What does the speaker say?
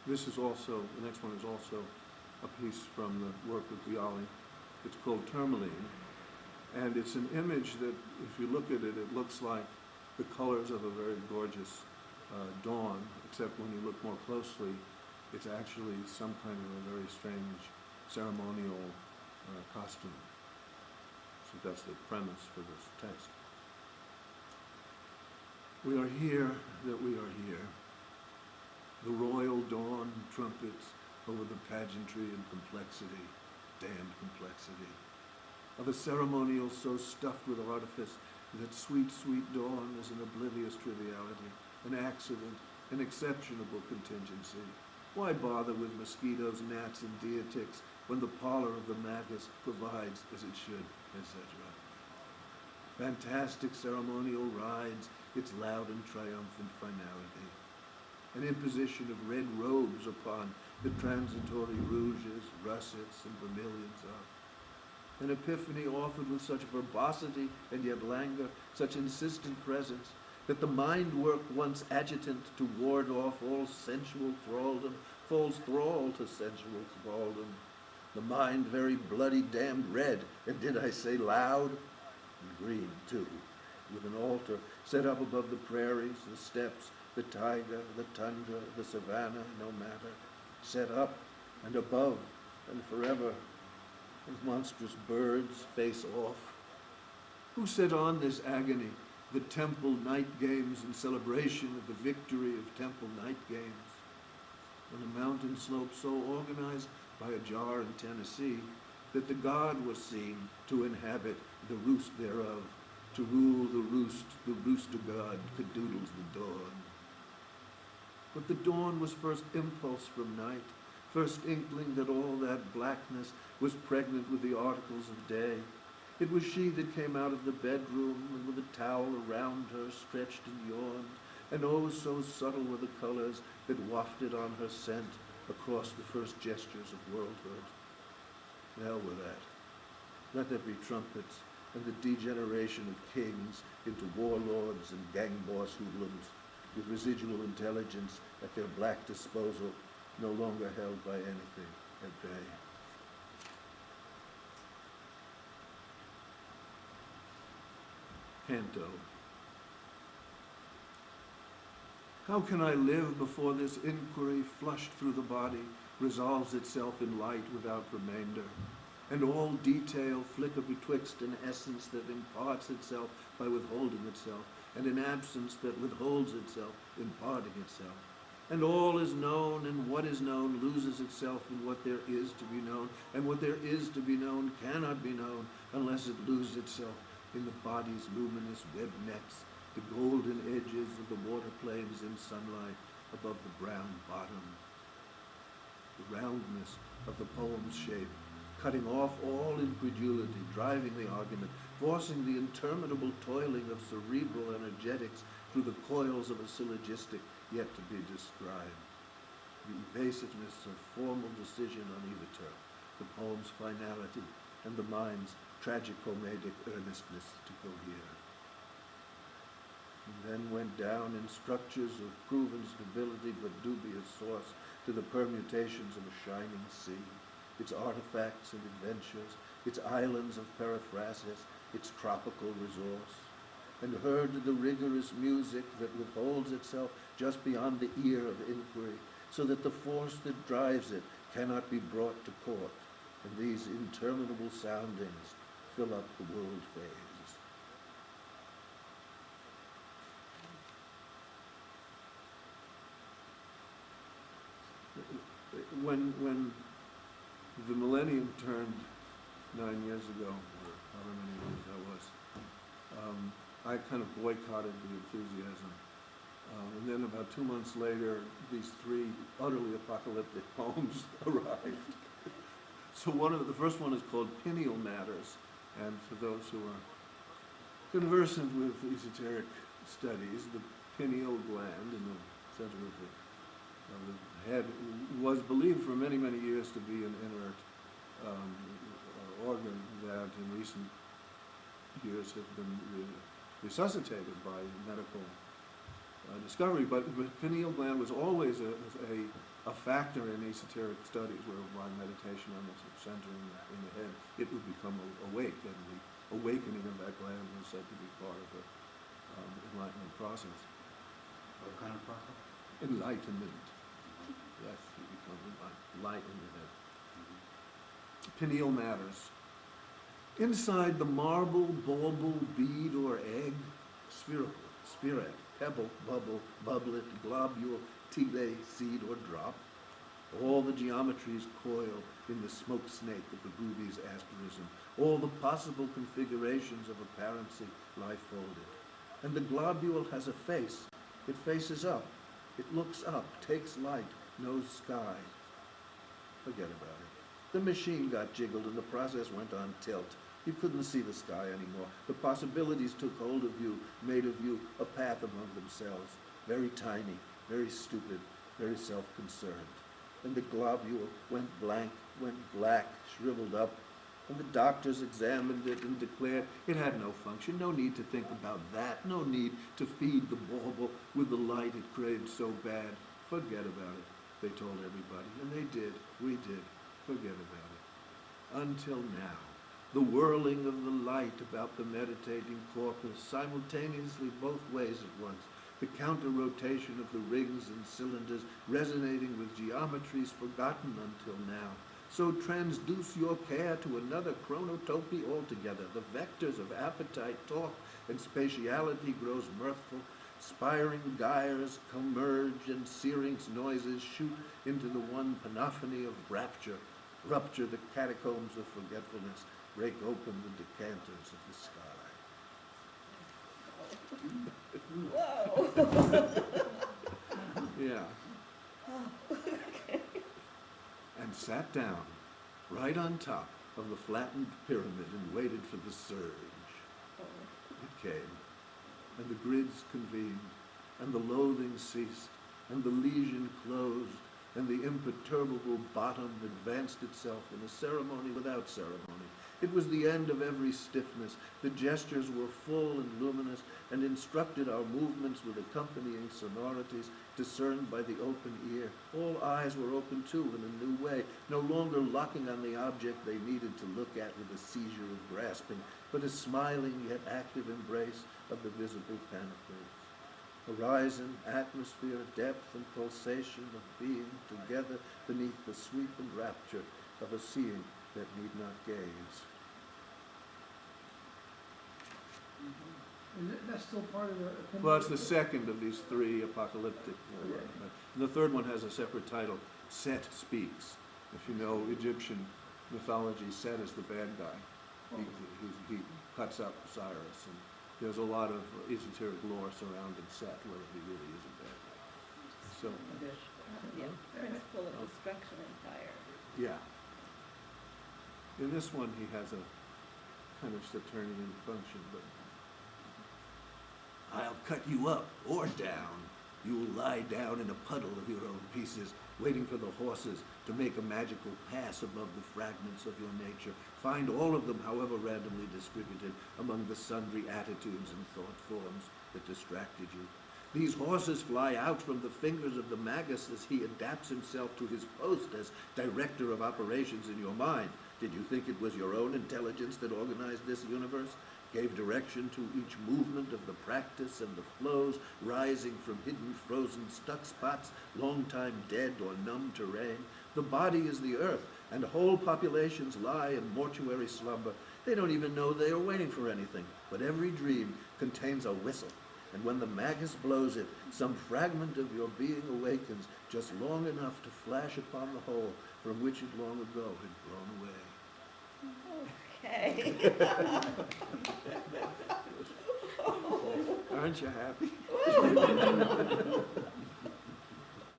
This is also, the next one is also a piece from the work of Bialy. It's called Tourmaline, and it's an image that, if you look at it, it looks like the colors of a very gorgeous dawn, except when you look more closely, it's actually some kind of a very strange ceremonial costume. So that's the premise for this text. We are here that we are here. The royal dawn trumpets over the pageantry and complexity, damned complexity, of a ceremonial so stuffed with artifice that sweet, sweet dawn is an oblivious triviality, an accident, an exceptionable contingency. Why bother with mosquitoes, gnats, and deer ticks when the parlor of the magus provides as it should, etc.? Fantastic ceremonial rides its loud and triumphant finality. An imposition of red robes upon the transitory rouges, russets, and vermilions of. An epiphany offered with such verbosity and yet languor, such insistent presence, that the mind work once adjutant to ward off all sensual thraldom falls thrall to sensual thraldom. The mind very bloody damned red, and did I say loud? And green too, with an altar set up above the prairies, the steppes, the taiga, the tundra, the savannah, no matter, set up and above and forever, with monstrous birds face off. Who set on this agony, the temple night games in celebration of the victory of temple night games? On a mountain slope so organized by a jar in Tennessee that the god was seen to inhabit the roost thereof, to rule the rooster god cadoodles the dawn. But the dawn was first impulse from night, first inkling that all that blackness was pregnant with the articles of day. It was she that came out of the bedroom, and with a towel around her stretched and yawned, and oh, so subtle were the colors that wafted on her scent across the first gestures of worldhood. To hell with that. Let there be trumpets and the degeneration of kings into warlords and gang boss hoodlums, with residual intelligence at their black disposal, no longer held by anything at bay. Canto. How can I live before this inquiry flushed through the body resolves itself in light without remainder, and all detail flicker betwixt an essence that imparts itself by withholding itself, and an absence that withholds itself, imparting itself. And all is known, and what is known loses itself in what there is to be known, and what there is to be known cannot be known unless it loses itself in the body's luminous web nets, the golden edges of the water planes in sunlight above the brown bottom. The roundness of the poem's shape, cutting off all incredulity, driving the argument, forcing the interminable toiling of cerebral energetics through the coils of a syllogistic yet to be described. The evasiveness of formal decision on either term, the poem's finality, and the mind's tragicomedic earnestness to cohere. And then went down in structures of proven stability but dubious source to the permutations of a shining sea, its artifacts and adventures, its islands of periphrasis, its tropical resource, and heard the rigorous music that withholds itself just beyond the ear of inquiry, so that the force that drives it cannot be brought to court, and these interminable soundings fill up the world phase. When the millennium turned 9 years ago, or however many years that was, I kind of boycotted the enthusiasm. And then about 2 months later, these three utterly apocalyptic poems arrived. So the first one is called Pineal Matters, and for those who are conversant with esoteric studies, the pineal gland in the center of the head was believed for many, many years to be an inert organ that in recent years have been resuscitated by medical discovery. But the pineal gland was always a a factor in esoteric studies where by meditation on the centering in the head, it would become awake, and the awakening of that gland was said to be part of the enlightenment process. What kind of process? Enlightenment. Yes, you become light in the head. Pineal matters. Inside the marble, bauble, bead, or egg, spherical, spirit, pebble, bubble, bubblet, globule, tele, seed, or drop, all the geometries coil in the smoke snake of the ruby's asterism, all the possible configurations of apparency lie folded. And the globule has a face. It faces up. It looks up, takes light, knows sky. Forget about it. The machine got jiggled and the process went on tilt. You couldn't see the sky anymore. The possibilities took hold of you, made of you a path among themselves. Very tiny, very stupid, very self-concerned. And the globule went blank, went black, shriveled up, and the doctors examined it and declared it had no function, no need to think about that, no need to feed the bauble with the light it craved so bad. Forget about it, they told everybody, and they did, we did, forget about it. Until now, the whirling of the light about the meditating corpus, simultaneously both ways at once, the counter-rotation of the rings and cylinders resonating with geometries forgotten until now. So transduce your care to another chronotopy altogether. The vectors of appetite talk, and spatiality grows mirthful. Spiring gyres converge, and Syrinx noises shoot into the one panophony of rapture. Rupture the catacombs of forgetfulness. Break open the decanters of the sky. Whoa. Yeah. Oh, okay. And sat down right on top of the flattened pyramid and waited for the surge. It came, and the grids convened, and the loathing ceased, and the lesion closed, and the imperturbable bottom advanced itself in a ceremony without ceremony. It was the end of every stiffness. The gestures were full and luminous, and instructed our movements with accompanying sonorities discerned by the open ear. All eyes were open too in a new way, no longer locking on the object they needed to look at with a seizure of grasping, but a smiling yet active embrace of the visible panoplies. Horizon, atmosphere, depth, and pulsation of being together beneath the sweep and rapture of a seeing that need not gaze. That's still part of the... Well, it's the second of these three apocalyptic. The third one has a separate title, Set Speaks. If you know Egyptian mythology, Set is the bad guy. He cuts up Cyrus, and there's a lot of esoteric lore surrounding Set, whether he really is a bad guy. So, Yeah, principle of destruction and fire. yeah. In this one, he has a kind of Saturnian function, but I'll cut you up or down. You will lie down in a puddle of your own pieces, waiting for the horses to make a magical pass above the fragments of your nature. Find all of them, however randomly distributed, among the sundry attitudes and thought forms that distracted you. These horses fly out from the fingers of the magus as he adapts himself to his post as director of operations in your mind. Did you think it was your own intelligence that organized this universe? Gave direction to each movement of the practice and the flows rising from hidden, frozen, stuck spots, long time dead or numb terrain. The body is the earth, and whole populations lie in mortuary slumber. They don't even know they are waiting for anything, but every dream contains a whistle. And when the magus blows it, some fragment of your being awakens just long enough to flash upon the whole from which it long ago had blown away. Okay. Aren't you happy?